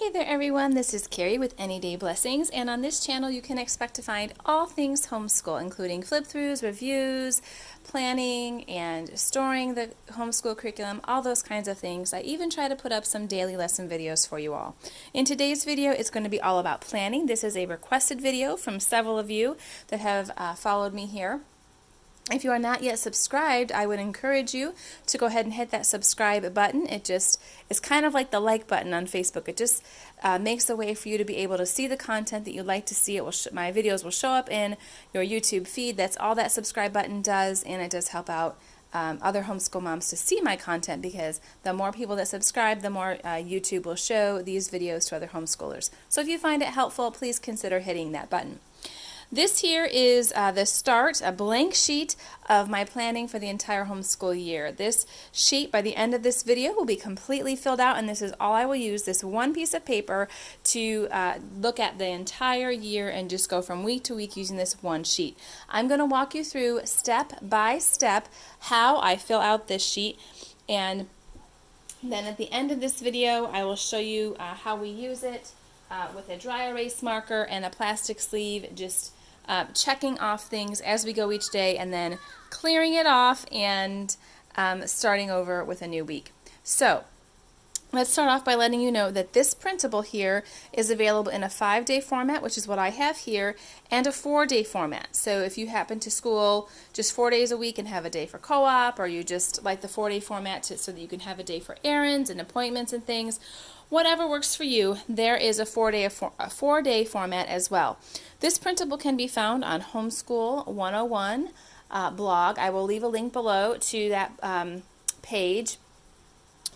Hey there everyone, this is Carrie with Any Day Blessings, and on this channel you can expect to find all things homeschool, including flip-throughs, reviews, planning, and storing the homeschool curriculum, all those kinds of things. I even try to put up some daily lesson videos for you all. In today's video, it's going to be all about planning. This is a requested video from several of you that have followed me here. If you are not yet subscribed, I would encourage you to go ahead and hit that subscribe button. It just is kind of like the like button on Facebook. It just makes a way for you to be able to see the content that you'd like to see. My videos will show up in your YouTube feed. That's all that subscribe button does, and it does help out other homeschool moms to see my content, because the more people that subscribe, the more YouTube will show these videos to other homeschoolers. So if you find it helpful, please consider hitting that button. This here is the start, a blank sheet of my planning for the entire homeschool year. This sheet, by the end of this video, will be completely filled out, and this is all I will use, this one piece of paper, to look at the entire year and just go from week to week using this one sheet. I'm going to walk you through step by step how I fill out this sheet, and then at the end of this video I will show you how we use it with a dry erase marker and a plastic sleeve, just checking off things as we go each day, and then clearing it off and starting over with a new week. So let's start off by letting you know that this printable here is available in a 5-day format, which is what I have here, and a 4-day format. So if you happen to school just 4 days a week and have a day for co-op, or you just like the 4-day format so that you can have a day for errands and appointments and things, whatever works for you, there is a 4-day format as well. This printable can be found on Homeschool 101 blog. I will leave a link below to that page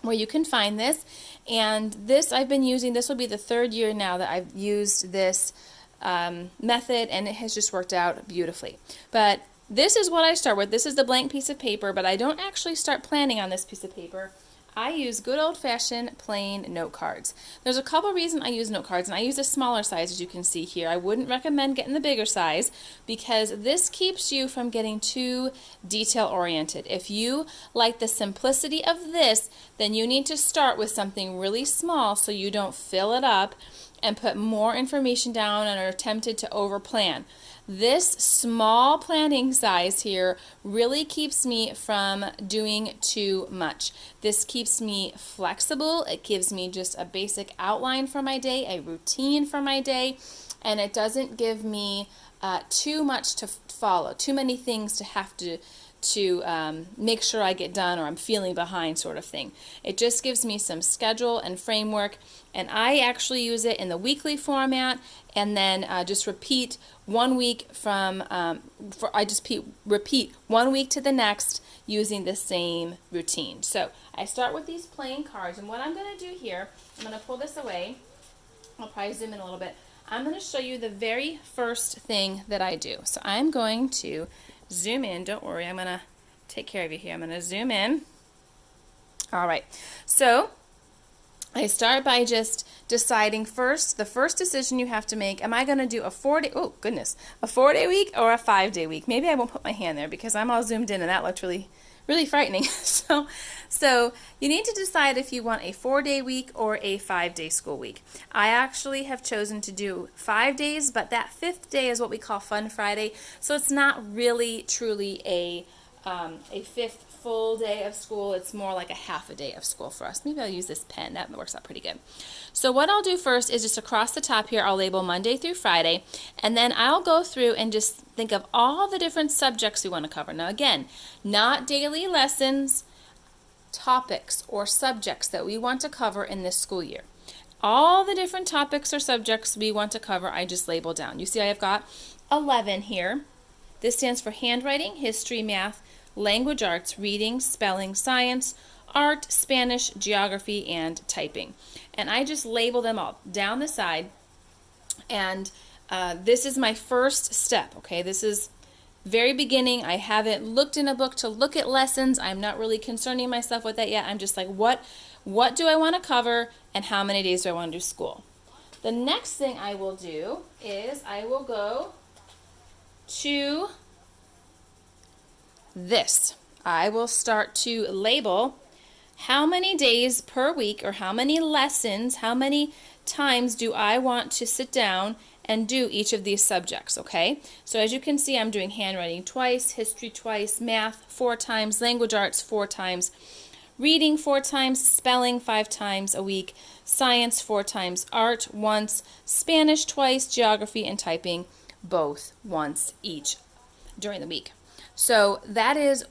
where you can find this. And this I've been using, this will be the 3rd year now that I've used this method, and it has just worked out beautifully. But this is what I start with. This is the blank piece of paper, but I don't actually start planning on this piece of paper. I use good old-fashioned plain note cards. There's a couple reasons I use note cards, and I use a smaller size, as you can see here. I wouldn't recommend getting the bigger size, because this keeps you from getting too detail-oriented. If you like the simplicity of this, then you need to start with something really small so you don't fill it up and put more information down and are tempted to overplan. This small planning size here really keeps me from doing too much. This keeps me flexible. It gives me just a basic outline for my day, a routine for my day, and it doesn't give me too much to follow, too many things to have to make sure I get done, or I'm feeling behind, sort of thing. It just gives me some schedule and framework, and I actually use it in the weekly format, and then just repeat 1 week from repeat 1 week to the next using the same routine. So I start with these plain cards, and what I'm going to do here, I'm going to pull this away. I'll probably zoom in a little bit. I'm going to show you the very first thing that I do. So I'm going to zoom in. Don't worry, I'm going to take care of you here. I'm going to zoom in. All right. So I start by just deciding first, the first decision you have to make, am I going to do a 4-day, oh goodness, a 4-day week or a 5-day week? Maybe I won't put my hand there because I'm all zoomed in and that looked really frightening. So you need to decide if you want a 4-day week or a 5-day school week. I actually have chosen to do 5 days, but that 5th day is what we call Fun Friday, so it's not really truly a 5th full day of school. It's more like a half a day of school for us. Maybe I'll use this pen. That works out pretty good. So what I'll do first is just across the top here, I'll label Monday through Friday, and then I'll go through and just think of all the different subjects we want to cover. Now again, not daily lessons, topics or subjects that we want to cover in this school year. All the different topics or subjects we want to cover, I just label down. You see I have got 11 here. This stands for handwriting, history, math, language arts, reading, spelling, science, art, Spanish, geography, and typing. And I just label them all down the side, and this is my first step, okay? This is very beginning. I haven't looked in a book to look at lessons. I'm not really concerning myself with that yet. I'm just like, what do I want to cover, and how many days do I want to do school? The next thing I will do is I will go to this. I will start to label how many days per week or how many lessons, how many times do I want to sit down and do each of these subjects, okay? So as you can see, I'm doing handwriting twice, history twice, math 4 times, language arts 4 times, reading 4 times, spelling 5 times a week, science 4 times, art once, Spanish twice, geography and typing both once each during the week. So that is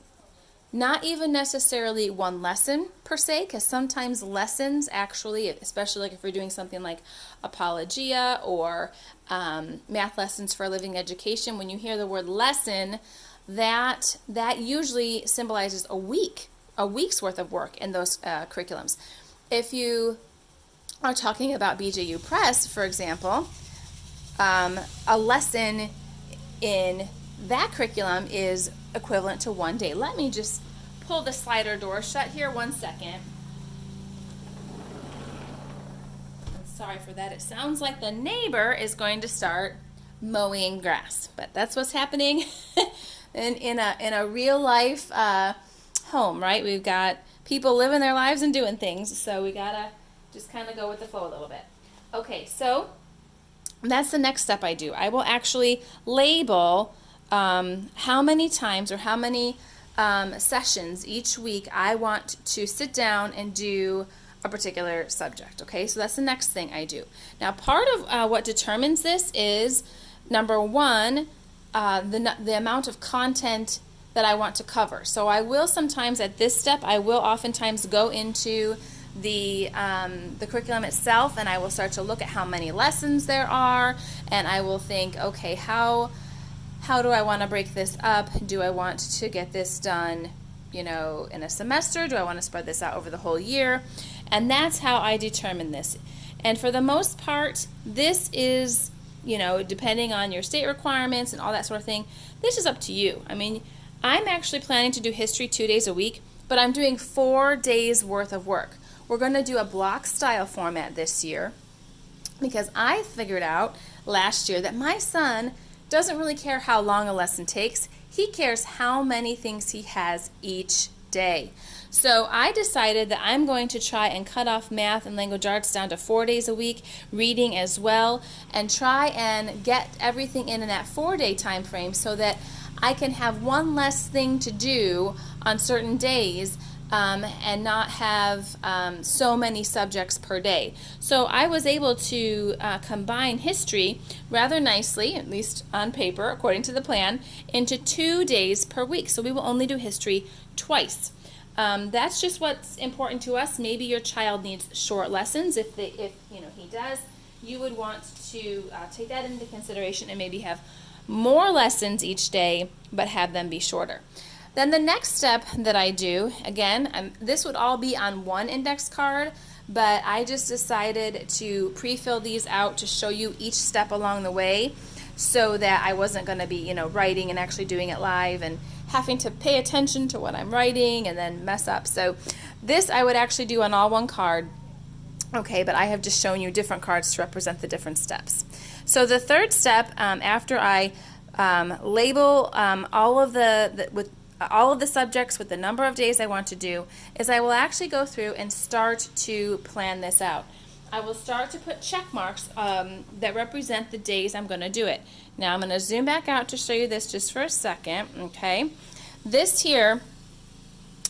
not even necessarily one lesson per se, because sometimes lessons actually, especially like if you're doing something like apologia or math lessons for a living education, when you hear the word lesson, that usually symbolizes a week's worth of work in those curriculums. If you are talking about BJU Press, for example, a lesson in that curriculum is equivalent to 1 day. Let me just pull the slider door shut here 1 second. I'm sorry for that. It sounds like the neighbor is going to start mowing grass, but that's what's happening in a real life home, right? We've got people living their lives and doing things, so we gotta just kind of go with the flow a little bit. Okay, so that's the next step I do. I will actually label how many times or how many sessions each week I want to sit down and do a particular subject. Okay, so that's the next thing I do. Now, part of what determines this is, number one, the amount of content that I want to cover. So I will sometimes at this step, I will oftentimes go into the curriculum itself, and I will start to look at how many lessons there are, and I will think, okay, how do I want to break this up? Do I want to get this done, in a semester? Do I want to spread this out over the whole year? And that's how I determine this. And for the most part, this is, depending on your state requirements and all that sort of thing, this is up to you. I mean, I'm actually planning to do history 2 days a week, but I'm doing 4 days worth of work. We're going to do a block style format this year because I figured out last year that my son doesn't really care how long a lesson takes. He cares how many things he has each day. So I decided that I'm going to try and cut off math and language arts down to 4 days a week, reading as well, and try and get everything in that 4-day time frame so that I can have one less thing to do on certain days and not have so many subjects per day. So I was able to combine history rather nicely, at least on paper, according to the plan, into 2 days per week. So we will only do history twice. That's just what's important to us. Maybe your child needs short lessons. If he does, you would want to take that into consideration and maybe have more lessons each day, but have them be shorter. Then the next step that I do, again, this would all be on one index card, but I just decided to pre-fill these out to show you each step along the way so that I wasn't going to be, writing and actually doing it live and having to pay attention to what I'm writing and then mess up. So this I would actually do on all one card. Okay, but I have just shown you different cards to represent the different steps. So the third step, after I label all of the subjects with the number of days I want to do, is I will actually go through and start to plan this out. I will start to put check marks that represent the days I'm going to do it. Now I'm going to zoom back out to show you this just for a second. Okay, this here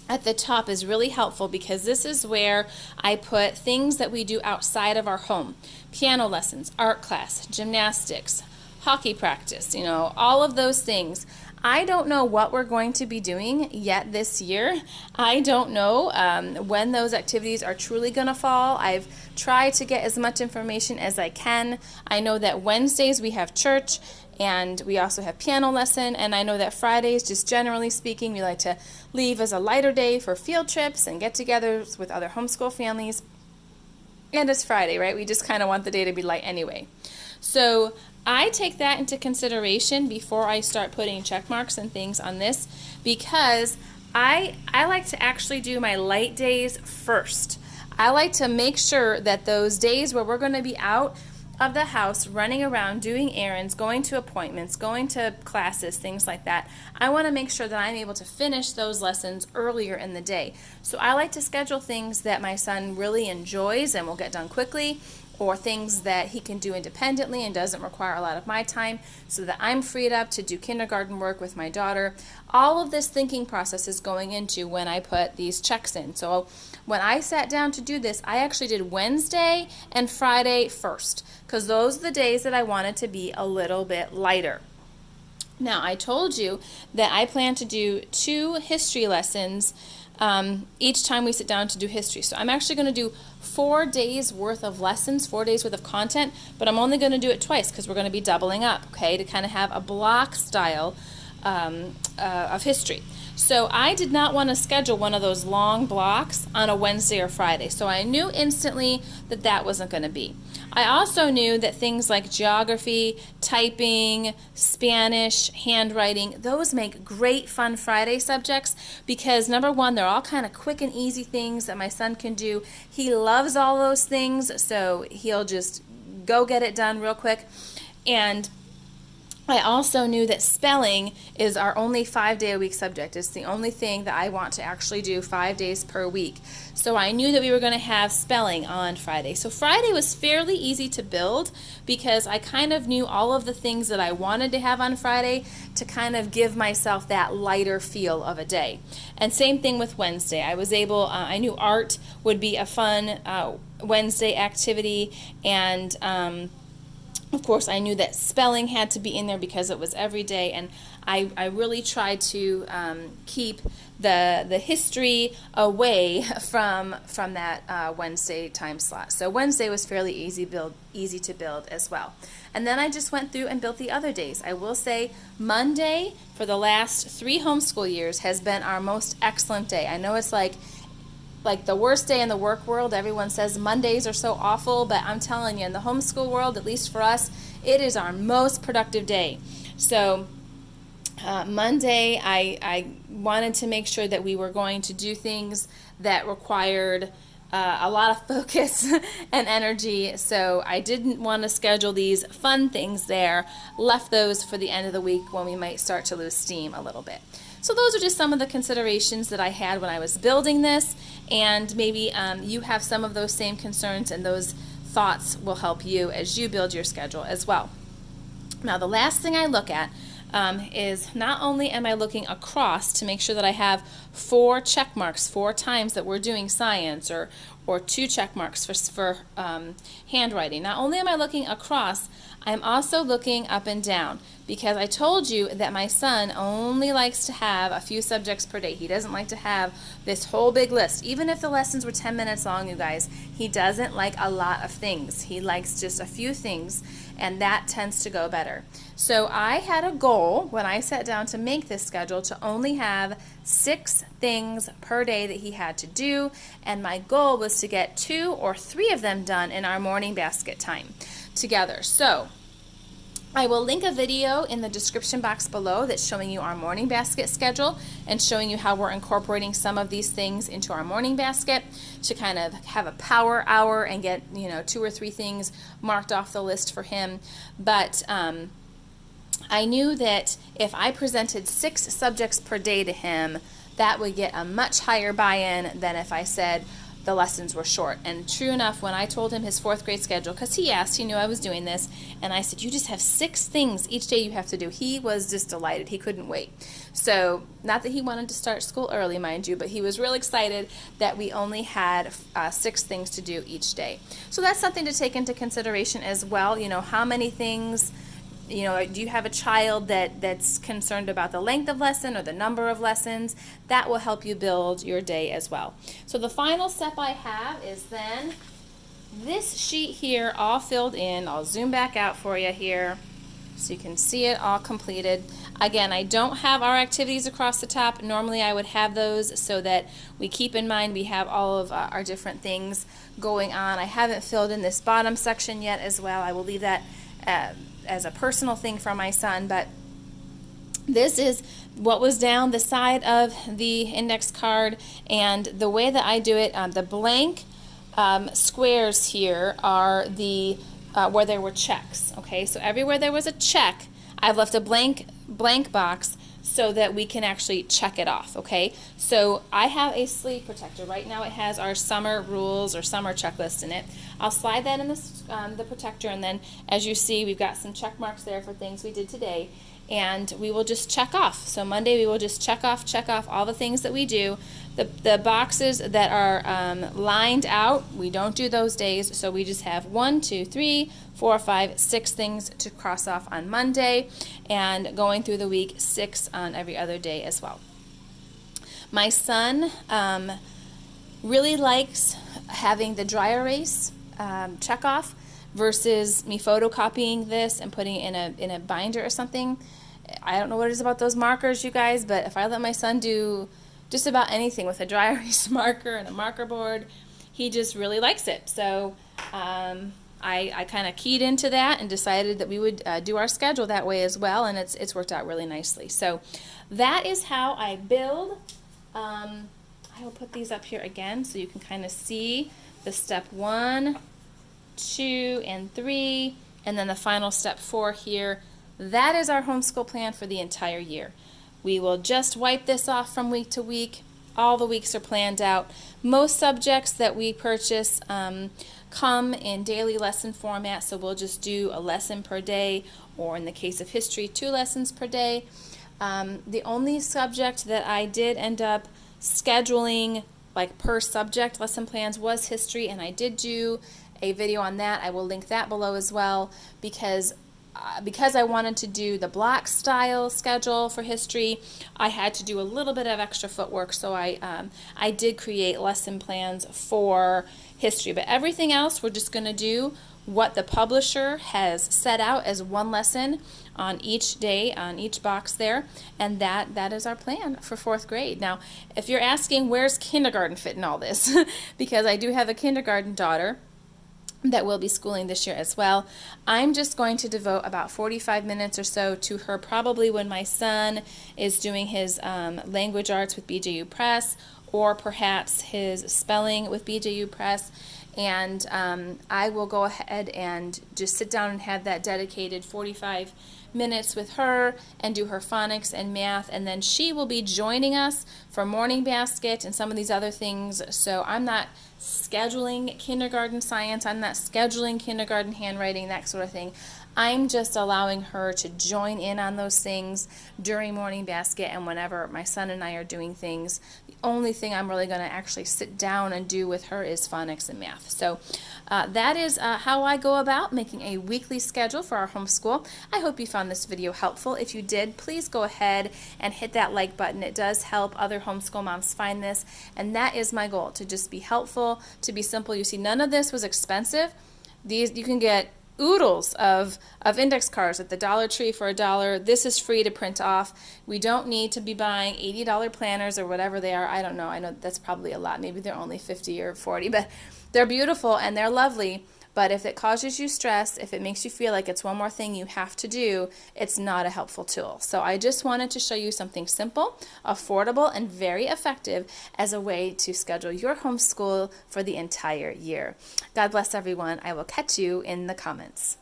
at the top is really helpful because this is where I put things that we do outside of our home. Piano lessons, art class, gymnastics, hockey practice, all of those things. I don't know what we're going to be doing yet this year. I don't know when those activities are truly going to fall. I've tried to get as much information as I can. I know that Wednesdays we have church and we also have piano lesson, and I know that Fridays, just generally speaking, we like to leave as a lighter day for field trips and get-togethers with other homeschool families. And it's Friday, right? We just kind of want the day to be light anyway. So I take that into consideration before I start putting check marks and things on this because I like to actually do my light days first. I like to make sure that those days where we're going to be out, of the house, running around, doing errands, going to appointments, going to classes, things like that, I want to make sure that I'm able to finish those lessons earlier in the day. So I like to schedule things that my son really enjoys and will get done quickly, or things that he can do independently and doesn't require a lot of my time, so that I'm freed up to do kindergarten work with my daughter. All of this thinking process is going into when I put these checks in. So when I sat down to do this, I actually did Wednesday and Friday first, because those are the days that I wanted to be a little bit lighter. Now, I told you that I plan to do 2 history lessons each time we sit down to do history. So I'm actually going to do 4 days worth of lessons, 4 days worth of content, but I'm only going to do it twice because we're going to be doubling up, okay, to kind of have a block style of history. So I did not want to schedule one of those long blocks on a Wednesday or Friday. So I knew instantly that that wasn't going to be. I also knew that things like geography, typing, Spanish, handwriting, those make great fun Friday subjects because number one, they're all kind of quick and easy things that my son can do. He loves all those things, so he'll just go get it done real quick. And I also knew that spelling is our only 5-day-a-week subject. It's the only thing that I want to actually do 5 days per week. So I knew that we were going to have spelling on Friday. So Friday was fairly easy to build because I kind of knew all of the things that I wanted to have on Friday to kind of give myself that lighter feel of a day. And same thing with Wednesday. I knew art would be a fun Wednesday activity, and of course, I knew that spelling had to be in there because it was every day, and I really tried to keep the history away from that Wednesday time slot. So Wednesday was fairly easy to build as well. And then I just went through and built the other days. I will say Monday for the last 3 homeschool years has been our most excellent day. I know it's like the worst day in the work world. Everyone says Mondays are so awful, but I'm telling you, in the homeschool world, at least for us, it is our most productive day. So Monday, I wanted to make sure that we were going to do things that required a lot of focus and energy, so I didn't want to schedule these fun things there, left those for the end of the week when we might start to lose steam a little bit. So those are just some of the considerations that I had when I was building this, and maybe you have some of those same concerns, and those thoughts will help you as you build your schedule as well. Now, the last thing I look at is not only am I looking across to make sure that I have 4 check marks 4 times that we're doing science, or 2 check marks for handwriting. Not only am I looking across, I'm also looking up and down, because I told you that my son only likes to have a few subjects per day. He doesn't like to have this whole big list. Even if the lessons were 10 minutes long, you guys, he doesn't like a lot of things. He likes just a few things, and that tends to go better. So I had a goal when I sat down to make this schedule to only have 6 things per day that he had to do, and my goal was to get 2 or 3 of them done in our morning basket time together. So I will link a video in the description box below that's showing you our morning basket schedule and showing you how we're incorporating some of these things into our morning basket to kind of have a power hour and get 2 or 3 things marked off the list for him. But I knew that if I presented 6 subjects per day to him, that would get a much higher buy-in than if I said the lessons were short. And true enough, when I told him his 4th grade schedule, because he asked, he knew I was doing this, and I said, you just have 6 things each day you have to do. He was just delighted. He couldn't wait. So, not that he wanted to start school early, mind you, but he was real excited that we only had 6 things to do each day. So that's something to take into consideration as well. How many things, do you have a child that's concerned about the length of lesson or the number of lessons? That will help you build your day as well. So the final step I have is then this sheet here all filled in. I'll zoom back out for you here so you can see it all completed. Again, I don't have our activities across the top. Normally I would have those so that we keep in mind we have all of our different things going on. I haven't filled in this bottom section yet as well. I will leave that as a personal thing for my son, but this is what was down the side of the index card, and the way that I do it, the blank squares here are the where there were checks. Okay, so everywhere there was a check, I've left a blank box so that we can actually check it off. Okay, so I have a sleeve protector. Right now it has our summer rules or summer checklist in it. I'll slide that in the protector, and then as you see, we've got some check marks there for things we did today, and we will just check off. So Monday we will just check off all the things that we do. The boxes that are lined out, we don't do those days, so we just have 1, 2, 3, 4, 5, 6 things to cross off on Monday, and going through the week, 6 on every other day as well. My son really likes having the dry erase check off versus me photocopying this and putting it in a binder or something. I don't know what it is about those markers, you guys, but if I let my son do just about anything with a dry erase marker and a marker board, he just really likes it. So I kind of keyed into that and decided that we would do our schedule that way as well, and it's worked out really nicely. So that is how I build. I will put these up here again so you can kind of see the step 1, 2, and 3, and then the final step 4 here. That is our homeschool plan for the entire year. We will just wipe this off from week to week. All the weeks are planned out. Most subjects that we purchase come in daily lesson format, so we'll just do a lesson per day, or in the case of history, 2 lessons per day. The only subject that I did end up scheduling like per subject lesson plans was history, and I did do a video on that. I will link that below as well, because I wanted to do the block style schedule for history, I had to do a little bit of extra footwork, so I did create lesson plans for history. But everything else, we're just going to do what the publisher has set out as one lesson on each day, on each box there, and that is our plan for 4th grade. Now, if you're asking where's kindergarten fit in all this, because I do have a kindergarten daughter that will be schooling this year as well, I'm just going to devote about 45 minutes or so to her, probably when my son is doing his language arts with BJU Press, or perhaps his spelling with BJU Press, and I will go ahead and just sit down and have that dedicated 45 minutes with her and do her phonics and math, and then she will be joining us for morning basket and some of these other things. So I'm not scheduling kindergarten science, I'm not scheduling kindergarten handwriting, that sort of thing. I'm just allowing her to join in on those things during morning basket, and whenever my son and I are doing things, the only thing I'm really going to actually sit down and do with her is phonics and math. So that is how I go about making a weekly schedule for our homeschool. I hope you found this video helpful. If you did, please go ahead and hit that like button. It does help other homeschool moms find this, and that is my goal, to just be helpful, to be simple. You see, none of this was expensive. These you can get oodles of index cards at the Dollar Tree for $1. This is free to print off. We don't need to be buying $80 planners or whatever they are. I don't know. I know that's probably a lot. Maybe they're only $50 or $40, but they're beautiful and they're lovely. But if it causes you stress, if it makes you feel like it's one more thing you have to do, it's not a helpful tool. So I just wanted to show you something simple, affordable, and very effective as a way to schedule your homeschool for the entire year. God bless everyone. I will catch you in the comments.